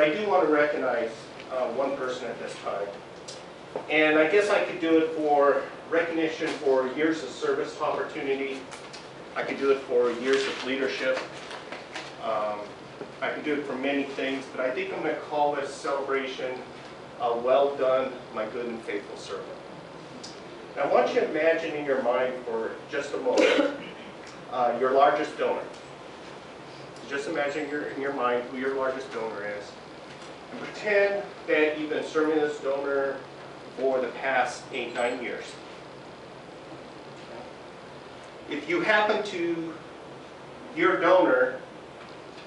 I do want to recognize one person at this time. And I guess I could do it for recognition for years of service opportunity. I could do it for years of leadership. I could do it for many things, but I think I'm going to call this celebration well done, my good and faithful servant. Now, I want you to imagine in your mind for just a moment your largest donor. Just imagine in your mind who your largest donor is. And pretend that you've been serving this donor for the past 8-9 years. If you happen to, your donor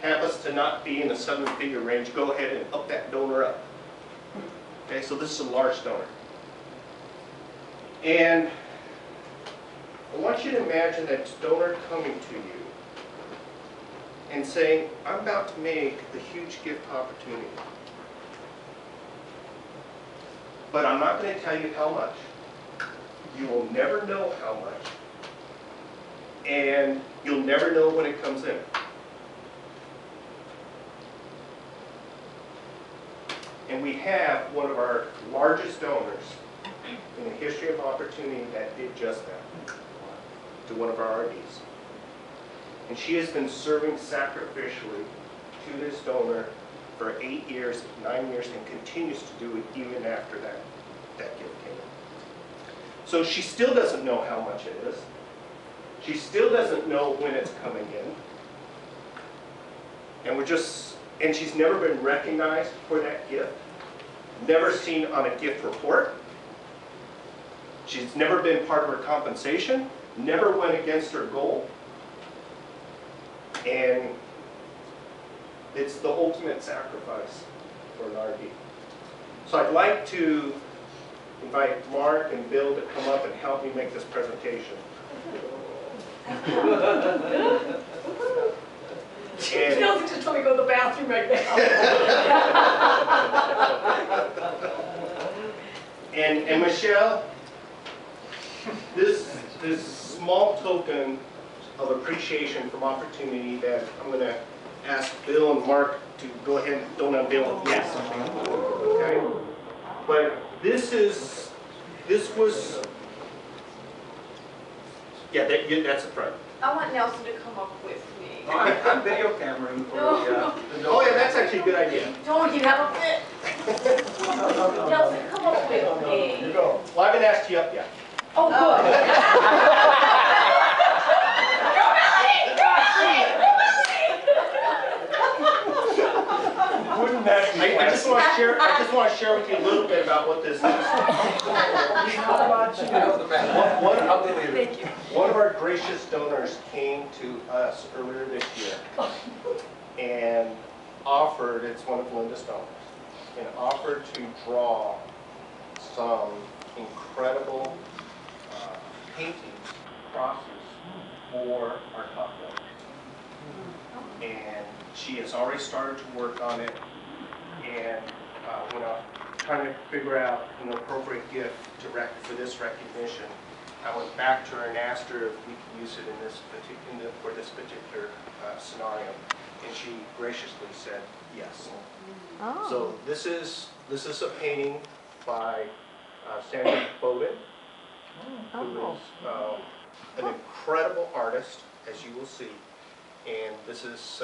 happens to not be in the 7-figure range, go ahead and up that donor up. Okay, so this is a large donor. And I want you to imagine that donor coming to you and saying, I'm about to make a huge gift opportunity. But I'm not going to tell you how much. You will never know how much. And you'll never know when it comes in. And we have one of our largest donors in the history of opportunity that did just that to one of our RDs. And she has been serving sacrificially to this donor for 8 years, 9 years, and continues to do it even after that gift came in. So she still doesn't know how much it is. She still doesn't know when it's coming in. And she's never been recognized for that gift. Never seen on a gift report. She's never been part of her compensation. Never went against her goal. And it's the ultimate sacrifice for an RD. So I'd like to invite Mark and Bill to come up and help me make this presentation. And Bill's just trying to go to the bathroom right now. and Michele, this small token of appreciation from opportunity that I'm going to ask Bill and Mark to go ahead and don't unveil it yet. Okay? But this was, yeah, that's the front. I want Nelson to come up with me. Oh, I'm video cameraing for Oh yeah, that's actually a good idea. Don't you have a fit? Nelson, come up with me. You go. Well, I haven't asked you up yet. Oh, good. Wouldn't that be I just want to share with you a little bit about what this is. One of our gracious donors came to us earlier this year and offered, it's one of Linda's donors, and offered to draw some incredible paintings, crosses for our top donors. And she has already started to work on it, and when I'm trying to figure out an appropriate gift for this recognition, I went back to her and asked her if we could use it for this particular scenario, and she graciously said yes. Oh. So this is a painting by Sandy Bowden, who is an incredible artist, as you will see. And this is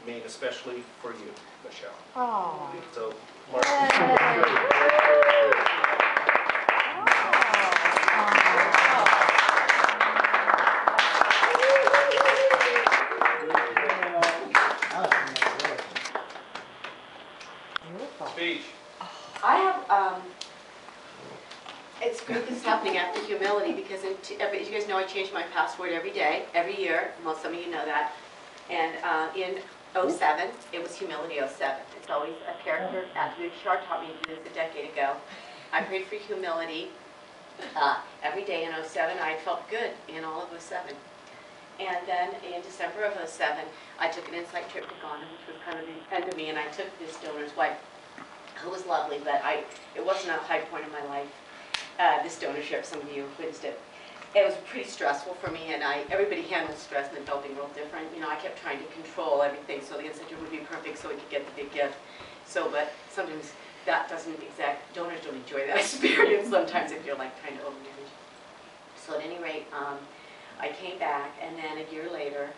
made especially for you, Michele. Oh. So, Mark. Speech. I have, it's good this is happening after humility because as you guys know, I change my password every day, every year. Most some of you know that. And in 07, it was humility 07. It's always a character attribute. Shar taught me to do this a decade ago. I prayed for humility every day in 07. I felt good in all of 07. And then in December of 07, I took an insight trip to Ghana, which was kind of the end of me, and I took this donor's wife, who was lovely, but it wasn't a high point in my life, this donorship. Some of you witnessed it. it was pretty stressful for me, and everybody handles stress in adulting real different. You know, I kept trying to control everything so the incentive would be perfect so we could get the big gift. So, but sometimes that doesn't donors don't enjoy that experience sometimes if you're like trying to overmanage. So at any rate, I came back, and then a year later,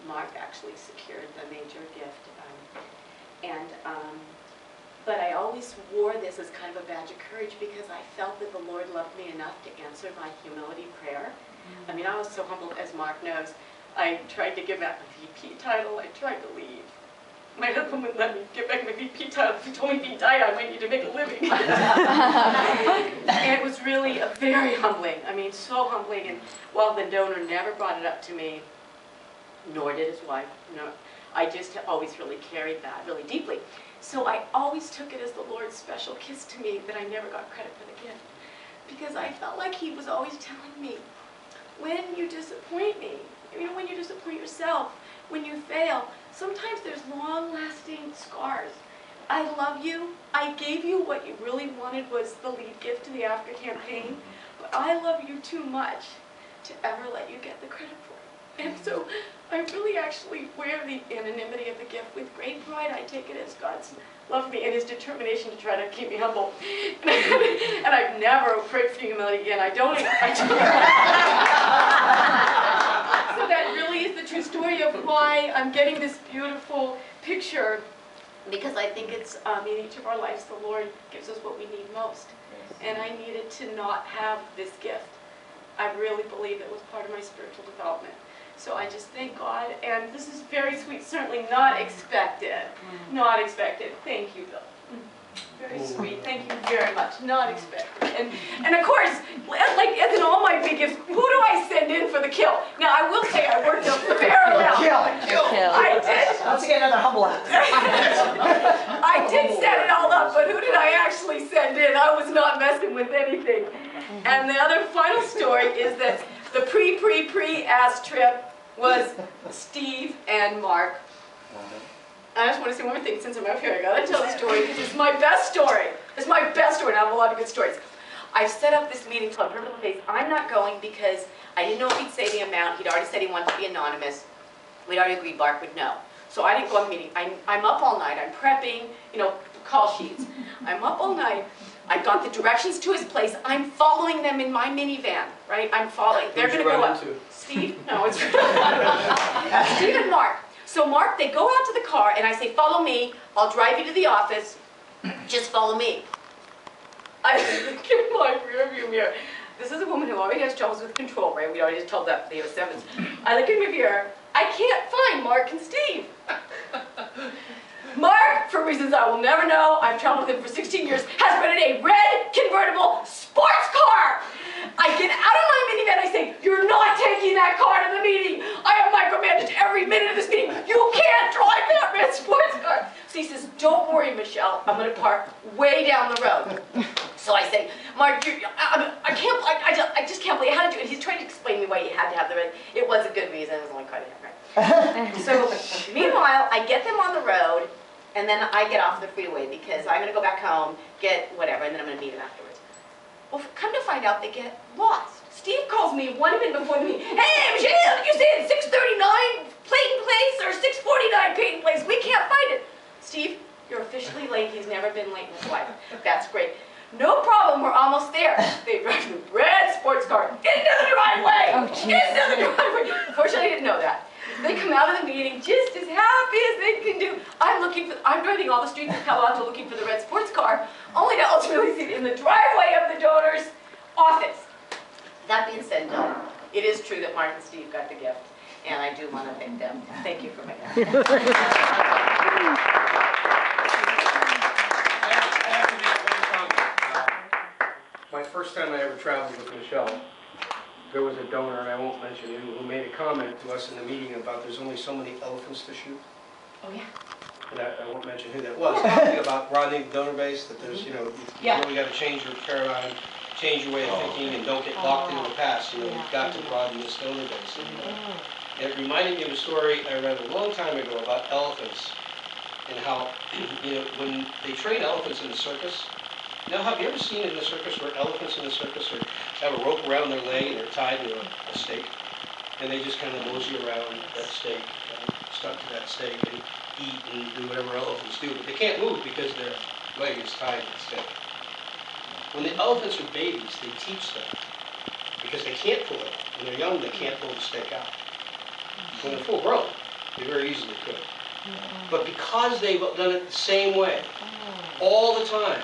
Mark actually secured the major gift. But I always wore this as kind of a badge of courage because I felt that the Lord loved me enough to answer my humility prayer. I mean, I was so humbled, as Mark knows. I tried to give back my VP title. I tried to leave. My husband wouldn't let me give back my VP title. He told me if he died, I might need to make a living. And it was really very humbling. I mean, so humbling. And while the donor never brought it up to me, nor did his wife, no, I just always really carried that really deeply. So I always took it as the Lord's special kiss to me that I never got credit for the gift. Because I felt like he was always telling me, when you disappoint me, you know, when you disappoint yourself, when you fail, sometimes there's long-lasting scars. I love you. I gave you what you really wanted was the lead gift to the Africa campaign, but I love you too much to ever let you get the credit for it. And so I really actually wear the anonymity of the gift with great pride. I take it as God's love for me and his determination to try to keep me humble. And I've never prayed for humility again. I don't. So that really is the true story of why I'm getting this beautiful picture, because I think it's in each of our lives the Lord gives us what we need most. And I needed to not have this gift. I really believe it was part of my spiritual development. So I just thank God, and this is very sweet, certainly not expected. Not expected. Thank you, Bill. Very sweet. Thank you very much. Not expected. And of course, like as in all my big gifts, who do I send in for the kill? Now I will say I worked up the fair amount. Kill. I did. Let's get another humble act. I did set it all up, but who did I actually send in? I was not messing with anything. And the other final story is that the pre-ass trip was Steve and Mark. I just want to say one more thing since I'm up here. I gotta tell the story because it's my best story. It's my best story, and I have a lot of good stories. I've set up this meeting called Purple Face. I'm not going because I didn't know if he'd say the amount. He'd already said he wanted to be anonymous. We'd already agreed Mark would know. So I didn't go to the meeting. I'm up all night. I'm prepping, you know, call sheets. I'm up all night. I got the directions to his place. I'm following them in my minivan, right? I'm following. They're going to go up. Steve? No, it's Steve and Mark. So Mark, they go out to the car, and I say, follow me. I'll drive you to the office. Just follow me. I look in my rearview mirror. This is a woman who already has troubles with control, right? We already just told that the 07s. I look in my mirror. I can't find Mark and Steve. Mark, for reasons I will never know, I've traveled with him for 16 years, has rented a red convertible sports car. I get out of my minivan, I say, you're not taking that car to the meeting. I have micromanaged every minute of this meeting. You can't drive that red sports car. So he says, don't worry, Michelle, I'm going to park way down the road. So I say, Mark, I just can't believe, how did you, and he's trying to explain to me why you had to have the red. It was a good reason, it was only quite a right? So meanwhile, I get them on the road, and then I get off the freeway because I'm going to go back home, get whatever, and then I'm going to meet him afterwards. Well, come to find out, they get lost. Steve calls me 1 minute before the meeting. Hey, Michele, you said 6:39 Clayton Place or 6:49 Peyton Place. We can't find it. Steve, you're officially late. He's never been late in his life. That's great. No problem, we're almost there. They drive the red sports car into the driveway. Oh, into the driveway. Unfortunately, I didn't know that. They come out of the meeting just as happy as they can do. I'm driving all the streets of Palo Alto looking for the red sports car, only to ultimately see it in the driveway of the donor's office. That being said, no, it is true that Mark and Steve got the gift, and I do want to thank them. Thank you for making that. My first time I ever traveled with Michele, there was a donor, and I won't mention who made a comment to us in the meeting about there's only so many elephants to shoot. Oh, yeah. And I won't mention who that was. Talking about broadening the donor base, that there's, you know, you really got to change your paradigm, change your way of thinking, and don't get locked into the past. You know, you've got to broaden this donor base. And it reminded me of a story I read a long time ago about elephants and how, you know, when they train elephants in the circus. Now, have you ever seen in the circus where elephants in the circus are have a rope around their leg and they're tied to a stake. And they just kind of mosey around that stake, stuck to that stake, and eat and do whatever elephants do. But they can't move because their leg is tied to the stake. When the elephants are babies, they teach them, because they can't pull it. When they're young, they can't pull the stake out. When they're full grown, they very easily could. But because they've done it the same way, all the time,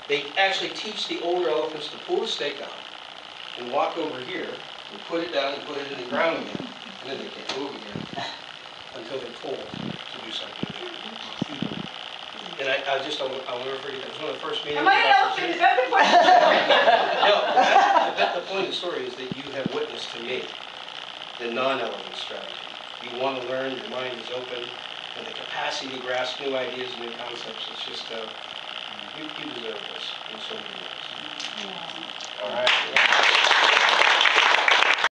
they actually teach the older elephants to pull the stake out and walk over here and put it down and put it in the ground again. And then they can't move again until they're told to do something. And I'll never forget, that was one of the first meetings. Am I an elephant? Is that the question? No, the point of the story is that you have witnessed to me the non-elephant strategy. You want to learn, your mind is open, and the capacity to grasp new ideas and new concepts. It's just, you deserve this in so many ways. All right.